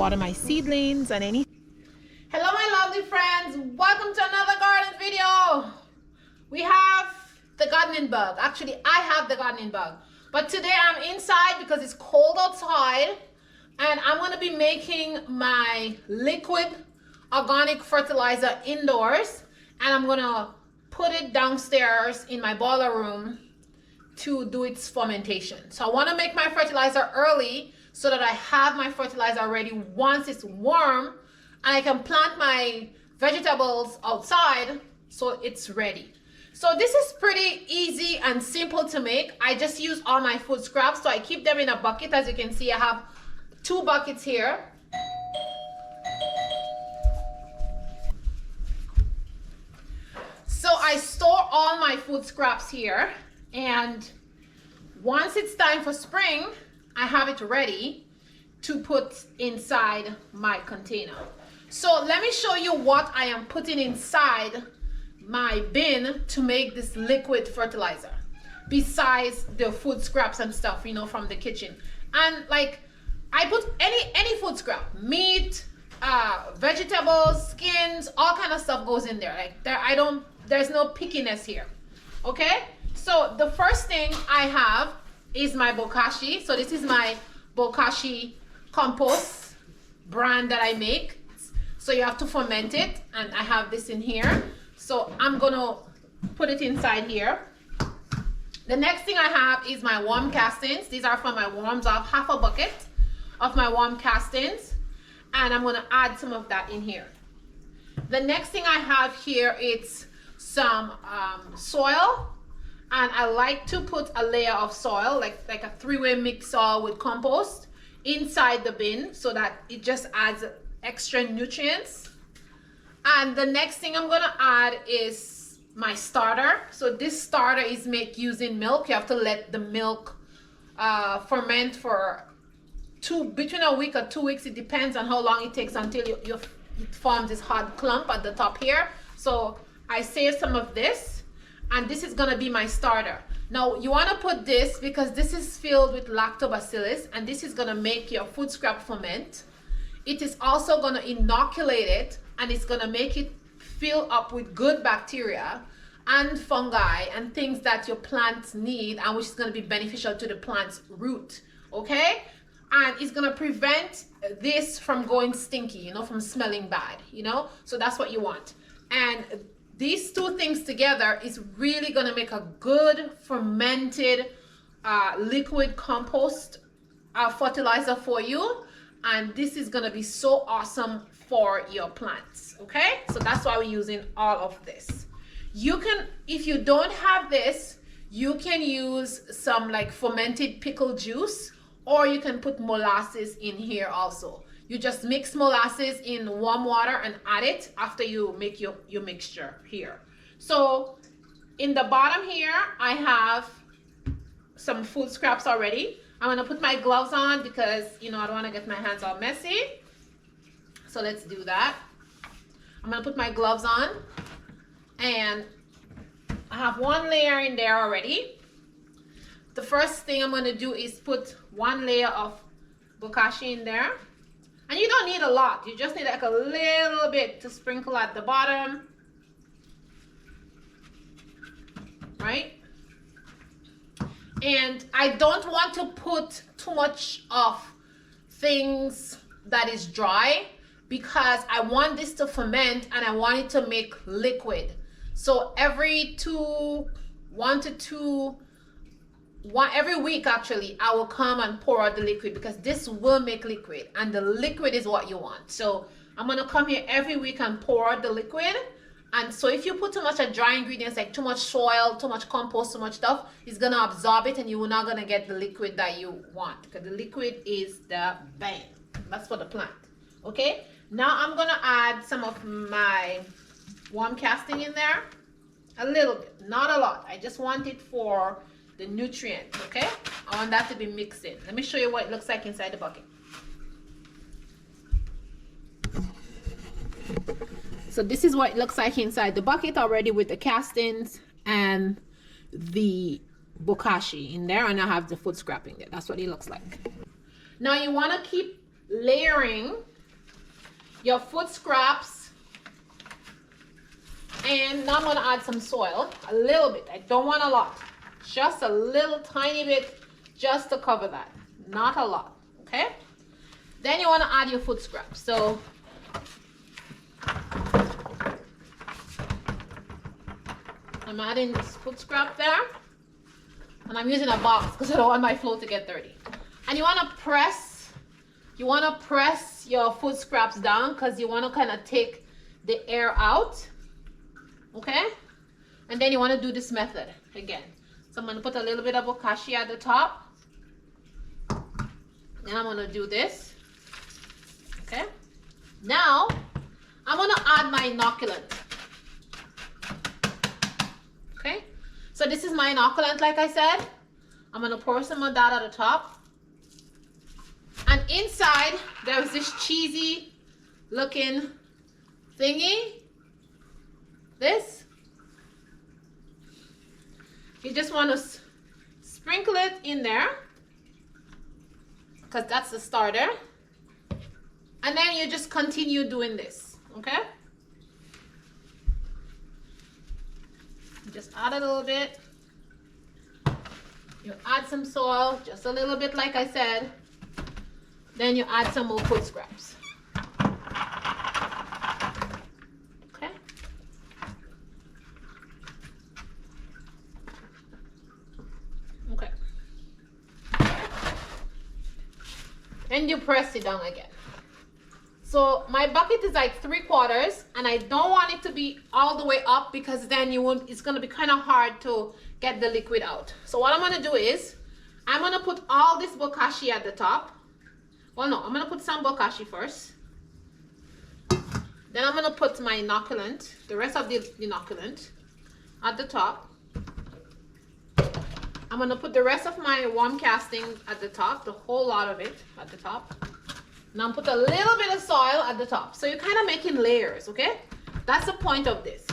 water my seedlings and any. Hello my lovely friends, welcome to another garden video. We have the gardening bug. Actually, I have the gardening bug, but today I'm inside because it's cold outside, and I'm going to be making my liquid organic fertilizer indoors, and I'm going to put it downstairs in my boiler room to do its fermentation. So I want to make my fertilizer early so that I have my fertilizer ready once it's warm, and I can plant my vegetables outside so it's ready. So this is pretty easy and simple to make. I just use all my food scraps, so I keep them in a bucket. As you can see, I have 2 buckets here. So I store all my food scraps here, and once it's time for spring, I have it ready to put inside my container. So let me show you what I am putting inside my bin to make this liquid fertilizer, besides the food scraps and stuff, you know, from the kitchen. And like, I put any food scrap, meat, vegetables, skins, all kind of stuff goes in there. Like there's no pickiness here. Okay, so the first thing I have is my bokashi. So this is my bokashi compost brand that I make. So you have to ferment it, and I have this in here. So I'm gonna put it inside here. The next thing I have is my warm castings. These are for my worms. I have half a bucket of my warm castings, and I'm gonna add some of that in here. The next thing I have here is some soil. And I like to put a layer of soil, like a 3-way mix soil with compost inside the bin, so that it just adds extra nutrients. And the next thing I'm gonna add is my starter. So this starter is made using milk. You have to let the milk ferment for between a week or 2 weeks. It depends on how long it takes until it forms this hard clump at the top here. So I save some of this, and this is gonna be my starter. Now you wanna put this because this is filled with lactobacillus, and this is gonna make your food scrap ferment. It is also gonna inoculate it, and it's gonna make it fill up with good bacteria and fungi and things that your plants need, and which is gonna be beneficial to the plant's root, okay? And it's gonna prevent this from going stinky, you know, from smelling bad, you know? So that's what you want. And these 2 things together is really gonna make a good fermented liquid compost fertilizer for you. And this is gonna be so awesome for your plants, okay? So that's why we're using all of this. You can, if you don't have this, you can use some like fermented pickle juice, or you can put molasses in here also. You just mix molasses in warm water and add it after you make your mixture here. So in the bottom here, I have some food scraps already. I'm gonna put my gloves on because, you know, I don't wanna get my hands all messy. So let's do that. I'm gonna put my gloves on, and I have 1 layer in there already. The first thing I'm gonna do is put 1 layer of bokashi in there. And you don't need a lot. You just need like a little bit to sprinkle at the bottom, right? And I don't want to put too much of things that is dry, because I want this to ferment and I want it to make liquid. So every every week actually, I will come and pour out the liquid, because this will make liquid, and the liquid is what you want. So I'm gonna come here every week and pour out the liquid. And so if you put too much of dry ingredients, like too much soil, too much compost, too much stuff, it's gonna absorb it, and you're not gonna get the liquid that you want, because the liquid is the bang. That's for the plant. Okay, now I'm gonna add some of my warm casting in there, a little bit, not a lot. I just want it for the nutrients, okay? I want that to be mixed in. Let me show you what it looks like inside the bucket. So this is what it looks like inside the bucket already, with the castings and the bokashi in there, and I have the food scrapping there. That's what it looks like. Now you want to keep layering your food scraps. And now I'm gonna add some soil, a little bit. I don't want a lot, just a little tiny bit, just to cover that, not a lot, okay? Then you wanna add your food scraps. So I'm adding this food scrap there, and I'm using a box because I don't want my flour to get dirty. And you wanna press your food scraps down because you wanna kind of take the air out. Okay, and then you want to do this method again. So I'm going to put a little bit of bokashi at the top. Then I'm going to do this. Okay, now I'm going to add my inoculant. Okay, so this is my inoculant, like I said. I'm going to pour some of that at the top. And inside, there's this cheesy looking thingy. This, you just want to sprinkle it in there because that's the starter, and then you just continue doing this. Okay, just add a little bit, you add some soil, just a little bit like I said, then you add some more food scraps. And you press it down again. So my bucket is like 3/4, and I don't want it to be all the way up because then it's gonna be kind of hard to get the liquid out. So what I'm gonna do is, I'm gonna put all this bokashi at the top. Well, no, I'm gonna put some bokashi first. Then I'm gonna put my inoculant, the rest of the inoculant, at the top. I'm gonna put the rest of my warm casting at the top, the whole lot of it at the top. Now put a little bit of soil at the top. So you're kind of making layers, okay? That's the point of this.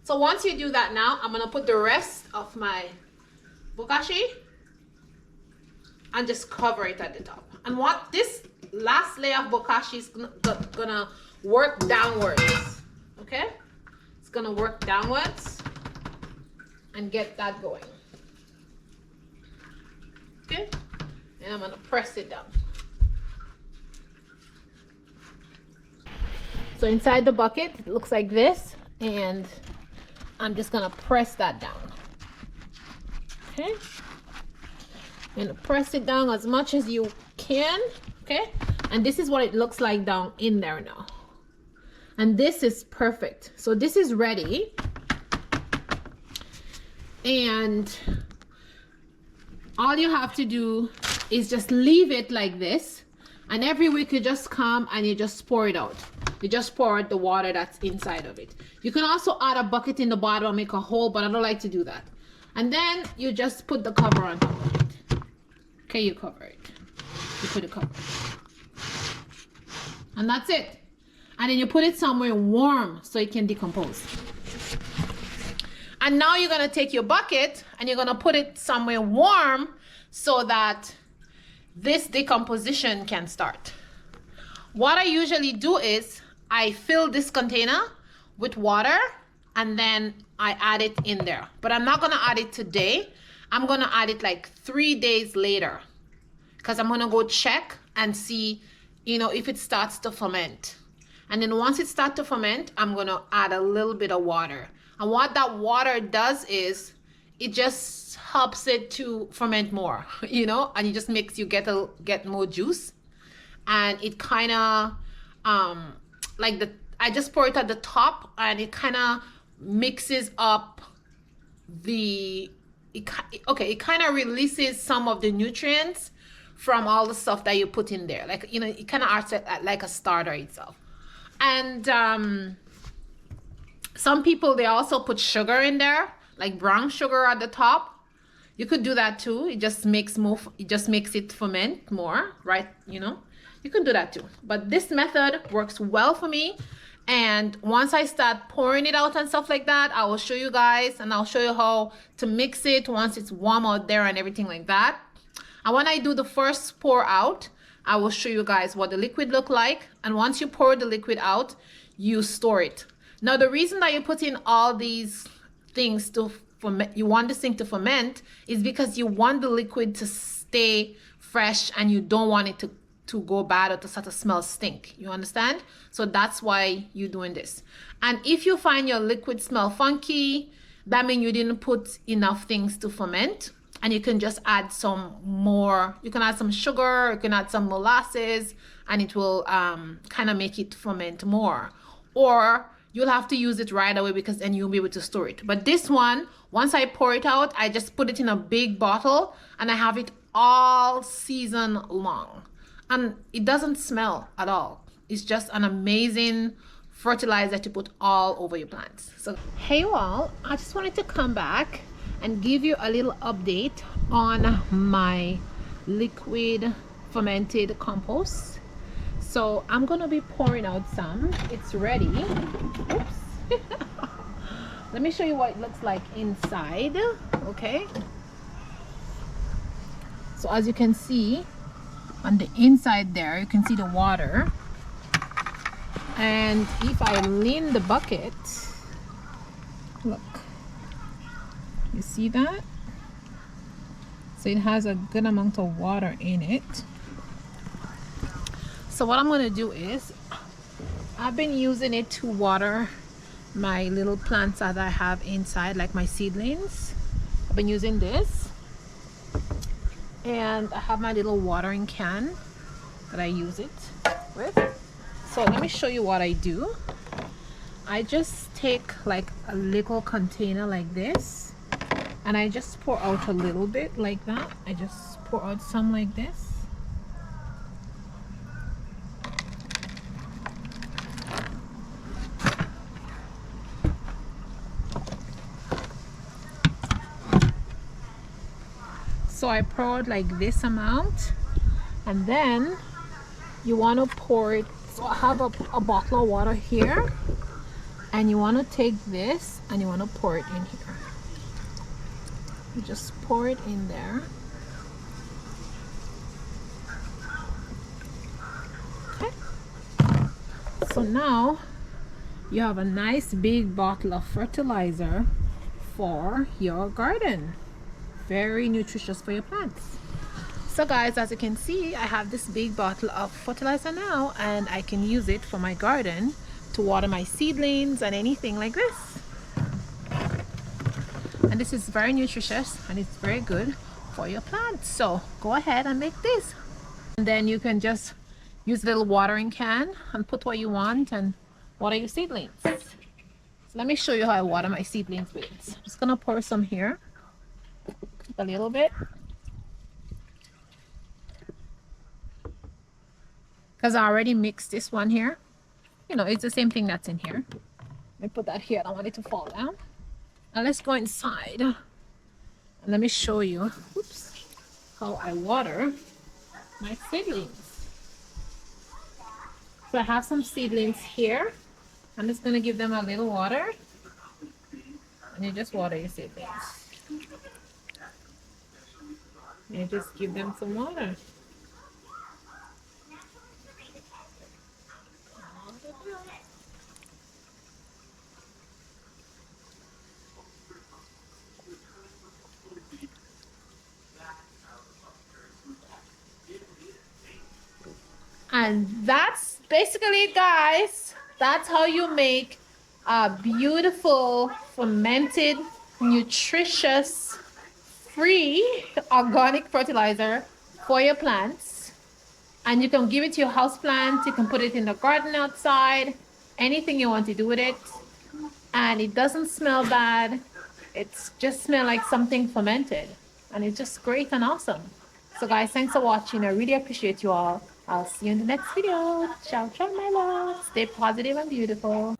So once you do that now, I'm gonna put the rest of my bokashi and just cover it at the top. And what this last layer of bokashi is gonna work downwards, okay? It's gonna work downwards and get that going. Okay, and I'm gonna press it down. So inside the bucket, it looks like this, and I'm just gonna press that down. Okay, and press it down as much as you can. Okay, and this is what it looks like down in there now. And this is perfect. So this is ready, and all you have to do is just leave it like this, and every week you just come and you just pour it out. You just pour out the water that's inside of it. You can also add a bucket in the bottom and make a hole, but I don't like to do that. And then you just put the cover on top of it. Okay, you cover it. You put a cover. And that's it. And then you put it somewhere warm so it can decompose. And now you're gonna take your bucket and you're gonna put it somewhere warm so that this decomposition can start. What I usually do is I fill this container with water and then I add it in there. But I'm not gonna add it today. I'm gonna add it like 3 days later because I'm gonna go check and see, if it starts to ferment. And then once it starts to ferment, I'm gonna add a little bit of water. And what that water does is it just helps it to ferment more, and it just makes you get more juice. And it kind of I just pour it at the top, and it kind of mixes up it kind of releases some of the nutrients from all the stuff that you put in there. It kind of acts like a starter itself. And some people, they also put sugar in there, like brown sugar at the top. You could do that too. It just makes it ferment more, right? You can do that too. But this method works well for me. And once I start pouring it out and stuff like that, I will show you guys, and I'll show you how to mix it once it's warm out there and everything like that. And when I do the first pour out, I will show you guys what the liquid look like. And once you pour the liquid out, you store it. Now, the reason that you put in all these things to ferment, you want this thing to ferment, is because you want the liquid to stay fresh and you don't want it to go bad or to start to smell stink. You understand? So that's why you're doing this. And if you find your liquid smell funky, that means you didn't put enough things to ferment, and you can just add some more. You can add some sugar, you can add some molasses, and it will kind of make it ferment more. Or you'll have to use it right away, because then you'll be able to store it. But this one, once I pour it out, I just put it in a big bottle and I have it all season long. And it doesn't smell at all. It's just an amazing fertilizer to put all over your plants. So hey you all, I just wanted to come back and give you a little update on my liquid fermented compost. So I'm gonna be pouring out some. It's ready. Oops. Let me show you what it looks like inside. Okay, so as you can see on the inside there, you can see the water. And if I lean the bucket, look, you see that? So it has a good amount of water in it. So what I'm going to do is, I've been using it to water my little plants that I have inside, like my seedlings. I've been using this, and I have my little watering can that I use it with. So let me show you what I do. I just take like a little container like this, and I just pour out a little bit like that. I just pour out some like this. So I poured like this amount, and then you want to pour it. So I have a bottle of water here, and you want to take this and you want to pour it in here. You just pour it in there. Okay. So now you have a nice big bottle of fertilizer for your garden. Very nutritious for your plants. So guys, as you can see, I have this big bottle of fertilizer now, and I can use it for my garden to water my seedlings and anything like this. And this is very nutritious and it's very good for your plants. So go ahead and make this. And then you can just use a little watering can and put what you want and water your seedlings. So let me show you how I water my seedlings with. I'm just gonna pour some here, a little bit, because I already mixed this one here. You know, it's the same thing that's in here. Let me put that here. I don't want it to fall down. Now let's go inside and let me show you, oops, how I water my seedlings. So I have some seedlings here. I'm just going to give them a little water, and you just water your seedlings. You just give them some water. And that's basically it, guys. That's how you make a beautiful, fermented, nutritious, free organic fertilizer for your plants. And you can give it to your house plants. You can put it in the garden outside, anything you want to do with it. And it doesn't smell bad. It's just smell like something fermented, and it's just great and awesome. So guys, thanks for watching. I really appreciate you all. I'll see you in the next video. Ciao, ciao, my love. Stay positive and beautiful.